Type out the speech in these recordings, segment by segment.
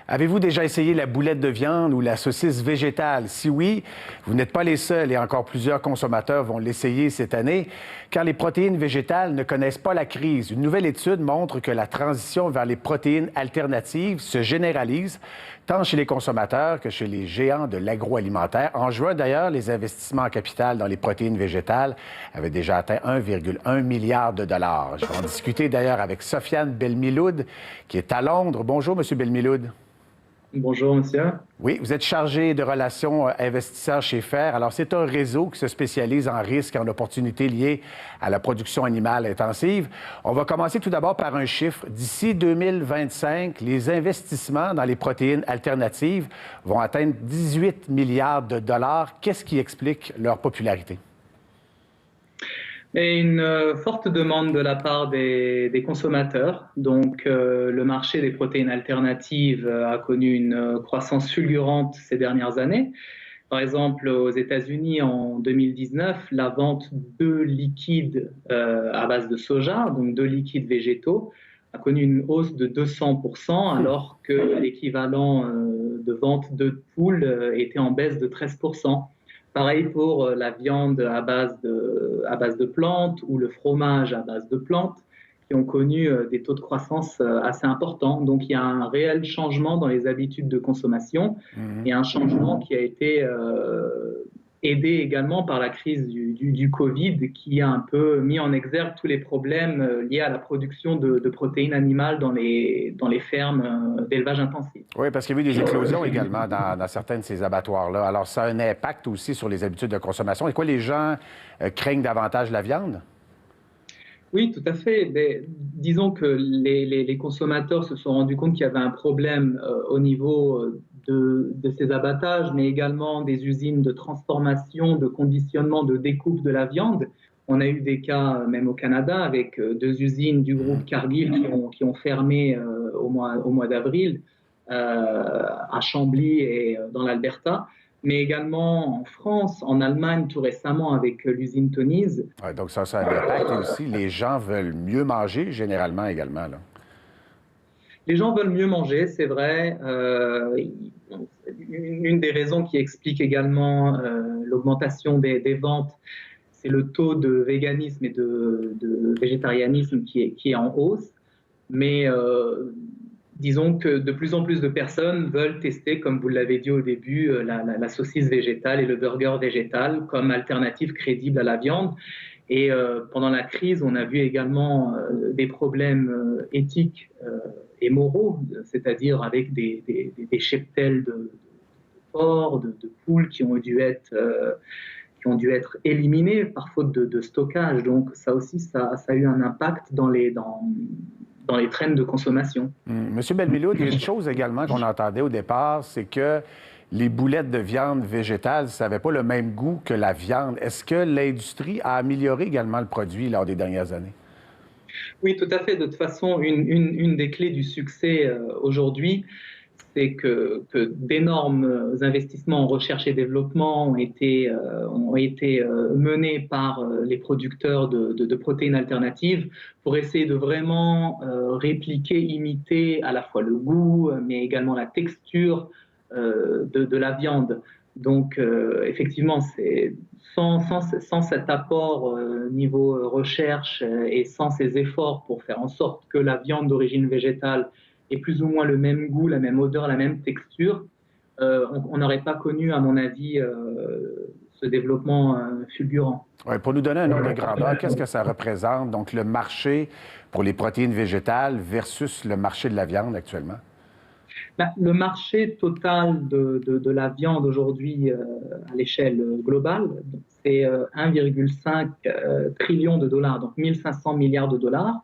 Avez-vous déjà essayé la boulette de viande ou la saucisse végétale? Si oui, vous n'êtes pas les seuls et encore plusieurs consommateurs vont l'essayer cette année, car les protéines végétales ne connaissent pas la crise. Une nouvelle étude montre que la transition vers les protéines alternatives se généralise, tant chez les consommateurs que chez les géants de l'agroalimentaire. En juin, d'ailleurs, les investissements en capital dans les protéines végétales avaient déjà atteint 1,1 milliard de dollars. Je vais en discuter d'ailleurs avec Sofiane Belmiloud, qui est à Londres. Bonjour, M. Belmiloud. Bonjour, monsieur. Oui, vous êtes chargé de relations investisseurs chez FAIRR. Alors, c'est un réseau qui se spécialise en risques et en opportunités liées à la production animale intensive. On va commencer tout d'abord par un chiffre. D'ici 2025, les investissements dans les protéines alternatives vont atteindre 18 milliards de dollars. Qu'est-ce qui explique leur popularité? Et une forte demande de la part des consommateurs. Donc, le marché des protéines alternatives a connu une croissance fulgurante ces dernières années. Par exemple, aux États-Unis, en 2019, la vente de liquides à base de soja, donc de liquides végétaux, a connu une hausse de 200%, alors que l'équivalent de vente de poules était en baisse de 13%. Pareil pour la viande à base de plantes ou le fromage à base de plantes qui ont connu des taux de croissance assez importants. Donc il y a un réel changement dans les habitudes de consommation et un changement qui a été aidé également par la crise du Covid qui a un peu mis en exergue tous les problèmes liés à la production de protéines animales dans les fermes d'élevage intensif. Oui, parce qu'il y a eu des éclosions également dans certains de ces abattoirs-là. Alors, ça a un impact aussi sur les habitudes de consommation. Et quoi, les gens craignent davantage la viande? Oui, tout à fait. Mais disons que les consommateurs se sont rendus compte qu'il y avait un problème au niveau de ces abattages, mais également des usines de transformation, de conditionnement, de découpe de la viande. On a eu des cas, même au Canada, avec deux usines du groupe Cargill qui ont fermé au mois d'avril à Chambly et dans l'Alberta, mais également en France, en Allemagne, tout récemment avec l'usine Tonies. Ouais, donc ça a un impact. Et aussi, les gens veulent mieux manger, généralement également, là. Les gens veulent mieux manger, c'est vrai. Une des raisons qui explique également l'augmentation des ventes, c'est le taux de véganisme et de végétarianisme qui est en hausse. Mais disons que de plus en plus de personnes veulent tester, comme vous l'avez dit au début, la saucisse végétale et le burger végétal comme alternative crédible à la viande. Et pendant la crise, on a vu également des problèmes éthiques et moraux, c'est-à-dire avec des cheptels de porcs, de poules qui ont dû être éliminés par faute de stockage. Donc ça aussi, ça a eu un impact dans les traînes de consommation. Monsieur Belmiloud, il y a une chose également qu'on entendait au départ, c'est que les boulettes de viande végétale, ça n'avait pas le même goût que la viande. Est-ce que l'industrie a amélioré également le produit lors des dernières années? Oui, tout à fait. De toute façon, une des clés du succès aujourd'hui, c'est que d'énormes investissements en recherche et développement ont été menés par les producteurs de protéines alternatives pour essayer de vraiment répliquer, imiter à la fois le goût, mais également la texture de la viande. Donc, effectivement, c'est sans cet apport niveau recherche et sans ces efforts pour faire en sorte que la viande d'origine végétale ait plus ou moins le même goût, la même odeur, la même texture, on n'aurait pas connu, à mon avis, ce développement fulgurant. Ouais, pour nous donner un ordre de grandeur, qu'est-ce que ça représente, donc le marché pour les protéines végétales versus le marché de la viande actuellement? Le marché total de la viande aujourd'hui à l'échelle globale, c'est 1,5 trillion de dollars, donc 1500 milliards de dollars.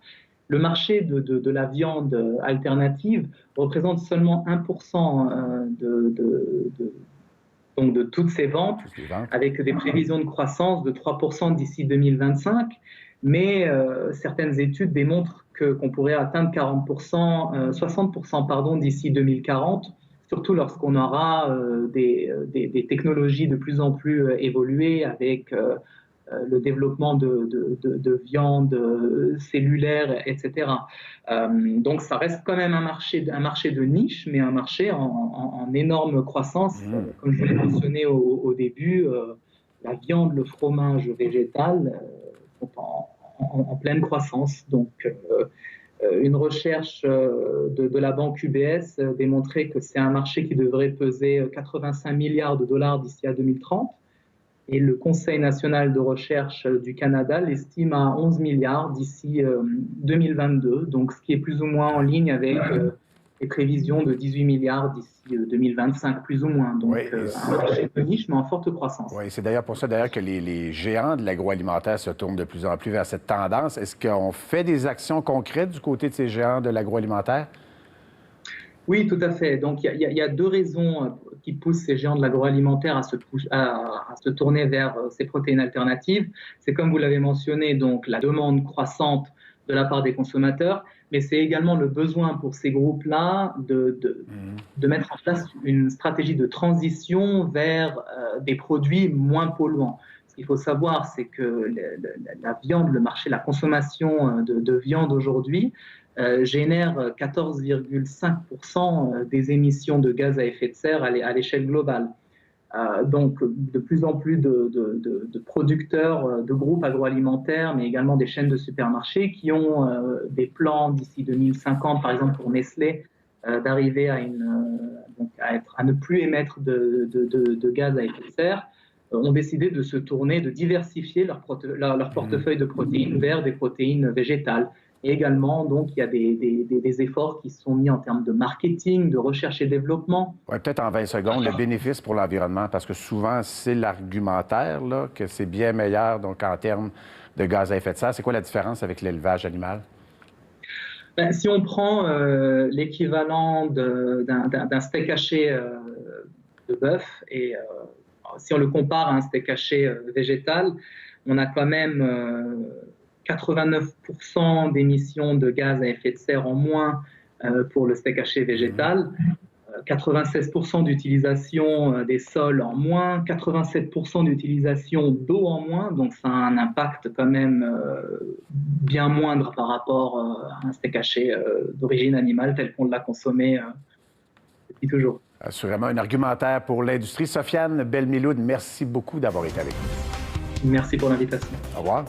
Le marché de la viande alternative représente seulement 1% donc de toutes ces ventes, avec des prévisions de croissance de 3% d'ici 2025. Mais certaines études démontrent qu'on pourrait atteindre 40%, 60% pardon, d'ici 2040, surtout lorsqu'on aura des technologies de plus en plus évoluées avec le développement de viande cellulaire, etc. Donc ça reste quand même un marché de niche, mais un marché en énorme croissance. Comme je l'ai mentionné au début, la viande, le fromage végétal sont en pleine croissance. Donc une recherche de la banque UBS démontrait que c'est un marché qui devrait peser 85 milliards de dollars d'ici à 2030. Et le Conseil national de recherche du Canada l'estime à 11 milliards d'ici 2022, donc ce qui est plus ou moins en ligne avec les prévisions de 18 milliards d'ici 2025, plus ou moins. Donc un marché de niche, mais en forte croissance. Oui, c'est d'ailleurs pour ça que les géants de l'agroalimentaire se tournent de plus en plus vers cette tendance. Est-ce qu'on fait des actions concrètes du côté de ces géants de l'agroalimentaire? Oui, tout à fait. Donc, il y a deux raisons qui poussent ces géants de l'agroalimentaire à se tourner vers ces protéines alternatives. C'est comme vous l'avez mentionné, donc la demande croissante de la part des consommateurs, mais c'est également le besoin pour ces groupes-là de mettre en place une stratégie de transition vers des produits moins polluants. Ce qu'il faut savoir, c'est que la viande, le marché, la consommation de viande aujourd'hui, génère 14,5% des émissions de gaz à effet de serre à l'échelle globale. Donc, de plus en plus de producteurs, de groupes agroalimentaires, mais également des chaînes de supermarchés qui ont des plans d'ici 2050, par exemple pour Nestlé, d'arriver à ne plus émettre de gaz à effet de serre, ont décidé de se tourner, de diversifier leur portefeuille de protéines vers des protéines végétales. Et également, donc, il y a des efforts qui sont mis en termes de marketing, de recherche et développement. Oui, peut-être en 20 secondes, le bénéfice pour l'environnement, parce que souvent, c'est l'argumentaire, là, que c'est bien meilleur donc, en termes de gaz à effet de serre. C'est quoi la différence avec l'élevage animal? Ben, si on prend l'équivalent d'un steak haché de bœuf et si on le compare à un steak haché végétal, on a quand même 89% d'émissions de gaz à effet de serre en moins pour le steak haché végétal, 96% d'utilisation des sols en moins, 87% d'utilisation d'eau en moins, donc ça a un impact quand même bien moindre par rapport à un steak haché d'origine animale tel qu'on l'a consommé depuis toujours. Assurément, un argumentaire pour l'industrie. Sofiane Belmiloud, merci beaucoup d'avoir été avec nous. Merci pour l'invitation. Au revoir.